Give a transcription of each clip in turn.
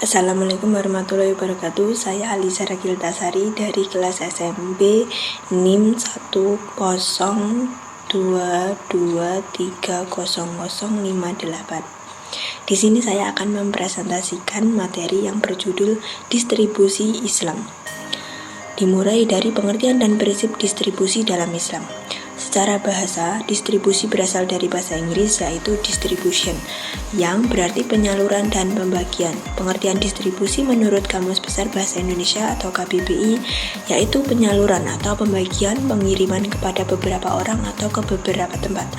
Assalamualaikum warahmatullahi wabarakatuh. Saya Alisa Ragiltasari dari kelas SMP NIM 102230058. Di sini saya akan mempresentasikan materi yang berjudul distribusi Islam. Dimulai dari pengertian dan prinsip distribusi dalam Islam. Secara bahasa, distribusi berasal dari bahasa Inggris yaitu distribution, yang berarti penyaluran dan pembagian. Pengertian distribusi menurut Kamus Besar Bahasa Indonesia atau KBBI yaitu penyaluran atau pembagian pengiriman kepada beberapa orang atau ke beberapa tempat.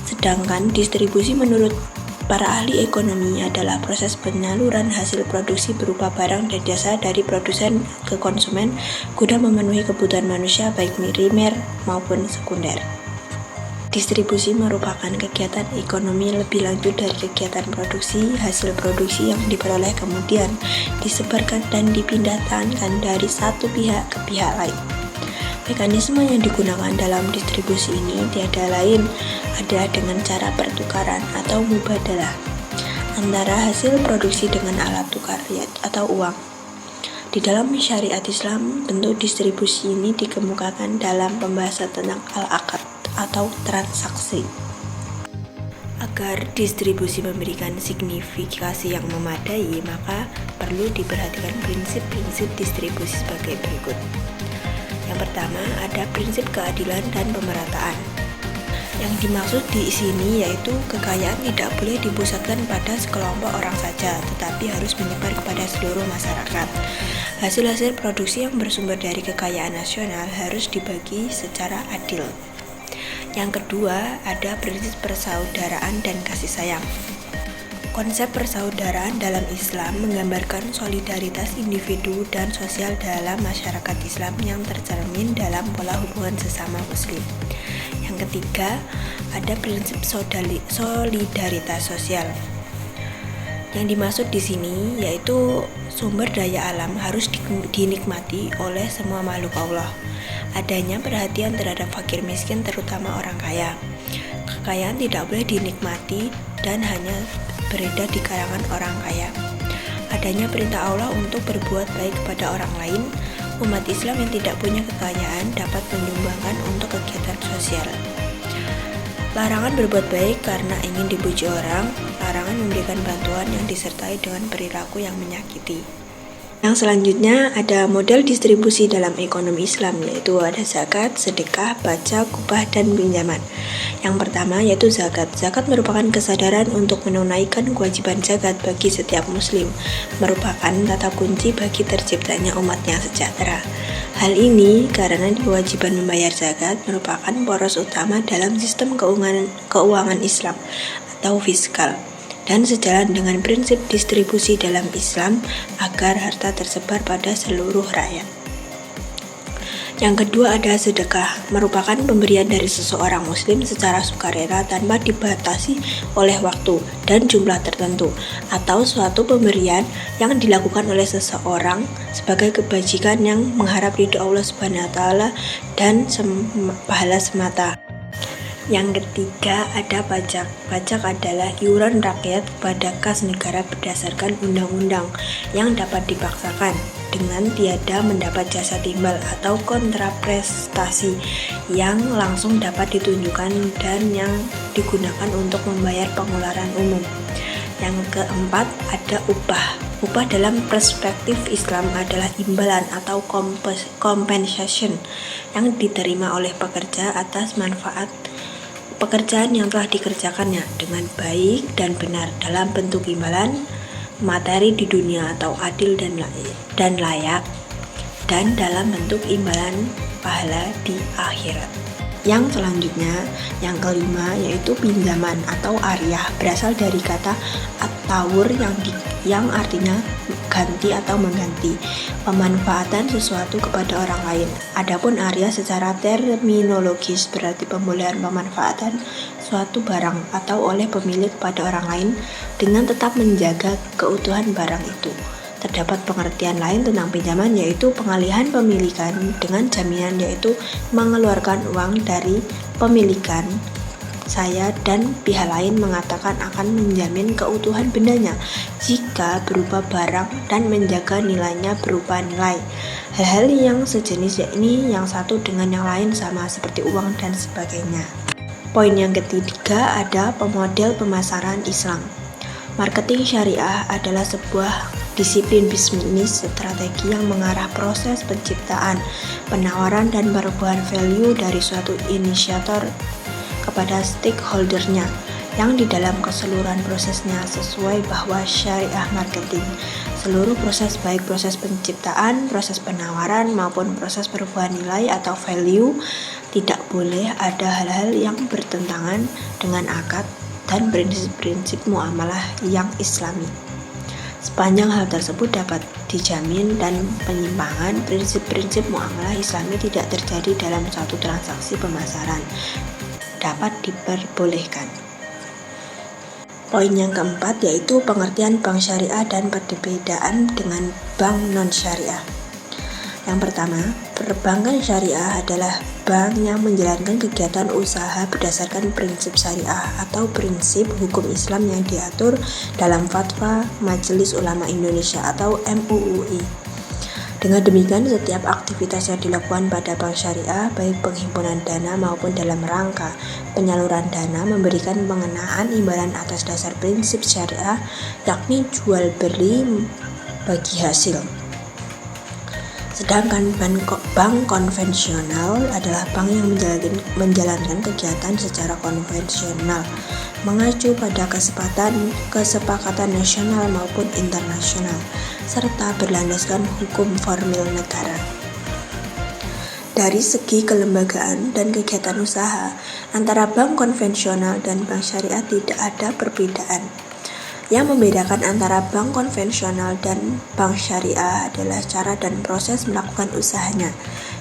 Sedangkan distribusi menurut para ahli ekonomi adalah proses penyaluran hasil produksi berupa barang dan jasa dari produsen ke konsumen guna memenuhi kebutuhan manusia baik primer maupun sekunder. Distribusi merupakan kegiatan ekonomi lebih lanjut dari kegiatan produksi. Hasil produksi yang diperoleh kemudian disebarkan dan dipindahkan dari satu pihak ke pihak lain. Mekanisme yang digunakan dalam distribusi ini tiada lain adalah dengan cara pertukaran atau mubadalah antara hasil produksi dengan alat tukar atau uang. Di dalam syariat Islam, bentuk distribusi ini dikemukakan dalam pembahasan tentang al-akad atau transaksi. Agar distribusi memberikan signifikasi yang memadai, maka perlu diperhatikan prinsip-prinsip distribusi sebagai berikut. Yang pertama, ada prinsip keadilan dan pemerataan. Yang dimaksud di sini yaitu kekayaan tidak boleh dipusatkan pada sekelompok orang saja, tetapi harus menyebar kepada seluruh masyarakat. Hasil-hasil produksi yang bersumber dari kekayaan nasional harus dibagi secara adil. Yang kedua, ada prinsip persaudaraan dan kasih sayang. Konsep persaudaraan dalam Islam menggambarkan solidaritas individu dan sosial dalam masyarakat Islam yang tercermin dalam pola hubungan sesama muslim. Yang ketiga, ada prinsip solidaritas sosial. Yang dimaksud di sini yaitu sumber daya alam harus dinikmati oleh semua makhluk Allah. Adanya perhatian terhadap fakir miskin terutama orang kaya. Kekayaan tidak boleh dinikmati dan hanya beredar di kalangan orang kaya. Adanya perintah Allah untuk berbuat baik kepada orang lain. Umat Islam yang tidak punya kekayaan dapat menyumbangkan untuk kegiatan sosial. Larangan berbuat baik karena ingin dipuji orang. Larangan memberikan bantuan yang disertai dengan perilaku yang menyakiti. Yang selanjutnya ada model distribusi dalam ekonomi Islam, yaitu ada zakat, sedekah, pajak, upah, dan pinjaman. Yang pertama yaitu zakat. Zakat merupakan kesadaran untuk menunaikan kewajiban zakat bagi setiap muslim, merupakan tata kunci bagi terciptanya umat yang sejahtera. Hal ini karena kewajiban membayar zakat merupakan poros utama dalam sistem keuangan Islam atau fiskal, dan sejalan dengan prinsip distribusi dalam Islam agar harta tersebar pada seluruh rakyat. Yang kedua ada sedekah, merupakan pemberian dari seseorang muslim secara sukarela tanpa dibatasi oleh waktu dan jumlah tertentu, atau suatu pemberian yang dilakukan oleh seseorang sebagai kebajikan yang mengharap ridho Allah Subhanahu wa taala dan pahala semata. Yang ketiga ada pajak. Pajak adalah iuran rakyat kepada kas negara berdasarkan undang-undang yang dapat dipaksakan dengan tiada mendapat jasa timbal atau kontraprestasi yang langsung dapat ditunjukkan dan yang digunakan untuk membayar pengeluaran umum. Yang keempat ada upah. Upah dalam perspektif Islam adalah imbalan atau compensation yang diterima oleh pekerja atas manfaat pekerjaan yang telah dikerjakannya dengan baik dan benar dalam bentuk imbalan materi di dunia atau adil dan layak, dan dalam bentuk imbalan pahala di akhirat. Yang selanjutnya, yang kelima yaitu pinjaman atau ariyah, berasal dari kata at-tawur yang artinya ganti atau mengganti, pemanfaatan sesuatu kepada orang lain. Adapun ariyah secara terminologis berarti pemulihan pemanfaatan suatu barang atau oleh pemilik kepada orang lain dengan tetap menjaga keutuhan barang itu. Terdapat pengertian lain tentang pinjaman yaitu pengalihan pemilikan dengan jaminan, yaitu mengeluarkan uang dari pemilikan saya dan pihak lain mengatakan akan menjamin keutuhan bendanya jika berupa barang dan menjaga nilainya berupa nilai. Hal-hal yang sejenis yakni yang satu dengan yang lain sama seperti uang dan sebagainya. Poin yang ketiga ada pemodel pemasaran Islam. Marketing syariah adalah sebuah disiplin bisnis strategi yang mengarah proses penciptaan, penawaran, dan perubahan value dari suatu inisiator kepada stakeholdernya yang di dalam keseluruhan prosesnya sesuai bahwa syariah marketing. Seluruh proses baik proses penciptaan, proses penawaran maupun proses perubahan nilai atau value tidak boleh ada hal-hal yang bertentangan dengan akad dan prinsip-prinsip muamalah yang islami. Sepanjang hal tersebut dapat dijamin dan penyimpangan prinsip-prinsip muamalah islami tidak terjadi dalam suatu transaksi pemasaran dapat diperbolehkan. Poin yang keempat yaitu pengertian bank syariah dan perbedaan dengan bank non-syariah. Yang pertama, perbankan syariah adalah bank yang menjalankan kegiatan usaha berdasarkan prinsip syariah atau prinsip hukum Islam yang diatur dalam Fatwa Majelis Ulama Indonesia atau MUI. Dengan demikian, setiap aktivitas yang dilakukan pada bank syariah, baik penghimpunan dana maupun dalam rangka penyaluran dana, memberikan pengenaan imbalan atas dasar prinsip syariah, yakni jual beli bagi hasil. Sedangkan bank konvensional adalah bank yang menjalankan kegiatan secara konvensional, mengacu pada kesepakatan nasional maupun internasional, serta berlandaskan hukum formil negara. Dari segi kelembagaan dan kegiatan usaha, antara bank konvensional dan bank syariah tidak ada perbedaan. Yang membedakan antara bank konvensional dan bank syariah adalah cara dan proses melakukan usahanya,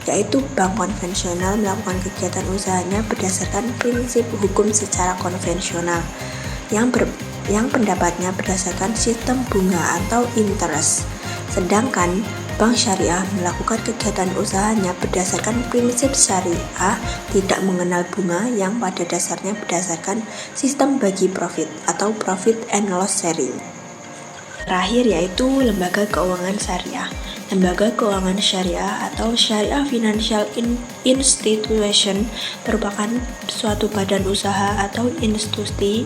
yaitu bank konvensional melakukan kegiatan usahanya berdasarkan prinsip hukum secara konvensional, yang pendapatnya berdasarkan sistem bunga atau interest. Sedangkan bank syariah melakukan kegiatan usahanya berdasarkan prinsip syariah tidak mengenal bunga yang pada dasarnya berdasarkan sistem bagi profit atau profit and loss sharing. Terakhir yaitu lembaga keuangan syariah. Lembaga keuangan syariah atau Syariah Financial Institution merupakan suatu badan usaha atau institusi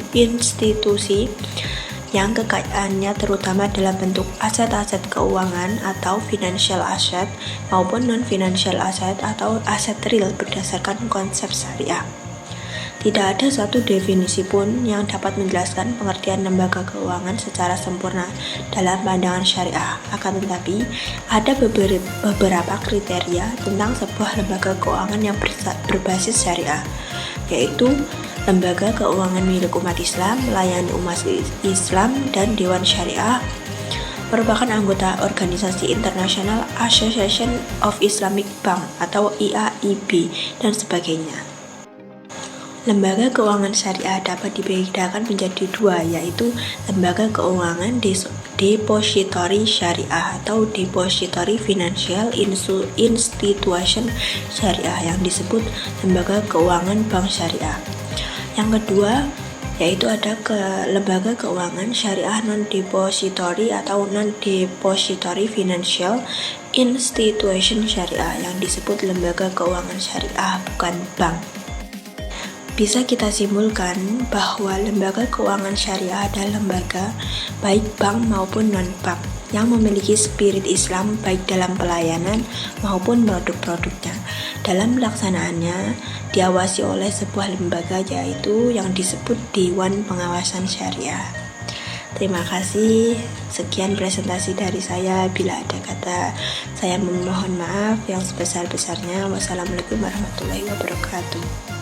yang kekayaannya terutama dalam bentuk aset-aset keuangan atau financial asset maupun non-financial asset atau aset real berdasarkan konsep syariah. Tidak ada satu definisi pun yang dapat menjelaskan pengertian lembaga keuangan secara sempurna dalam pandangan syariah. Akan tetapi, ada beberapa kriteria tentang sebuah lembaga keuangan yang berbasis syariah, yaitu lembaga keuangan milik umat Islam, melayani umat Islam, dan Dewan Syariah, merupakan anggota organisasi International Association of Islamic Bank atau IAIB, dan sebagainya. Lembaga keuangan syariah dapat dibedakan menjadi dua, yaitu lembaga keuangan depository syariah atau depository financial institution syariah yang disebut lembaga keuangan bank syariah. Yang kedua yaitu ada lembaga keuangan syariah non-depository atau non-depository financial institution syariah yang disebut lembaga keuangan syariah bukan bank. Bisa kita simpulkan bahwa lembaga keuangan syariah adalah lembaga baik bank maupun non-bank yang memiliki spirit Islam baik dalam pelayanan maupun produk-produknya. Dalam pelaksanaannya diawasi oleh sebuah lembaga yaitu yang disebut Dewan Pengawasan Syariah. Terima kasih. Sekian presentasi dari saya. Bila ada kata saya memohon maaf yang sebesar-besarnya. Wassalamualaikum warahmatullahi wabarakatuh.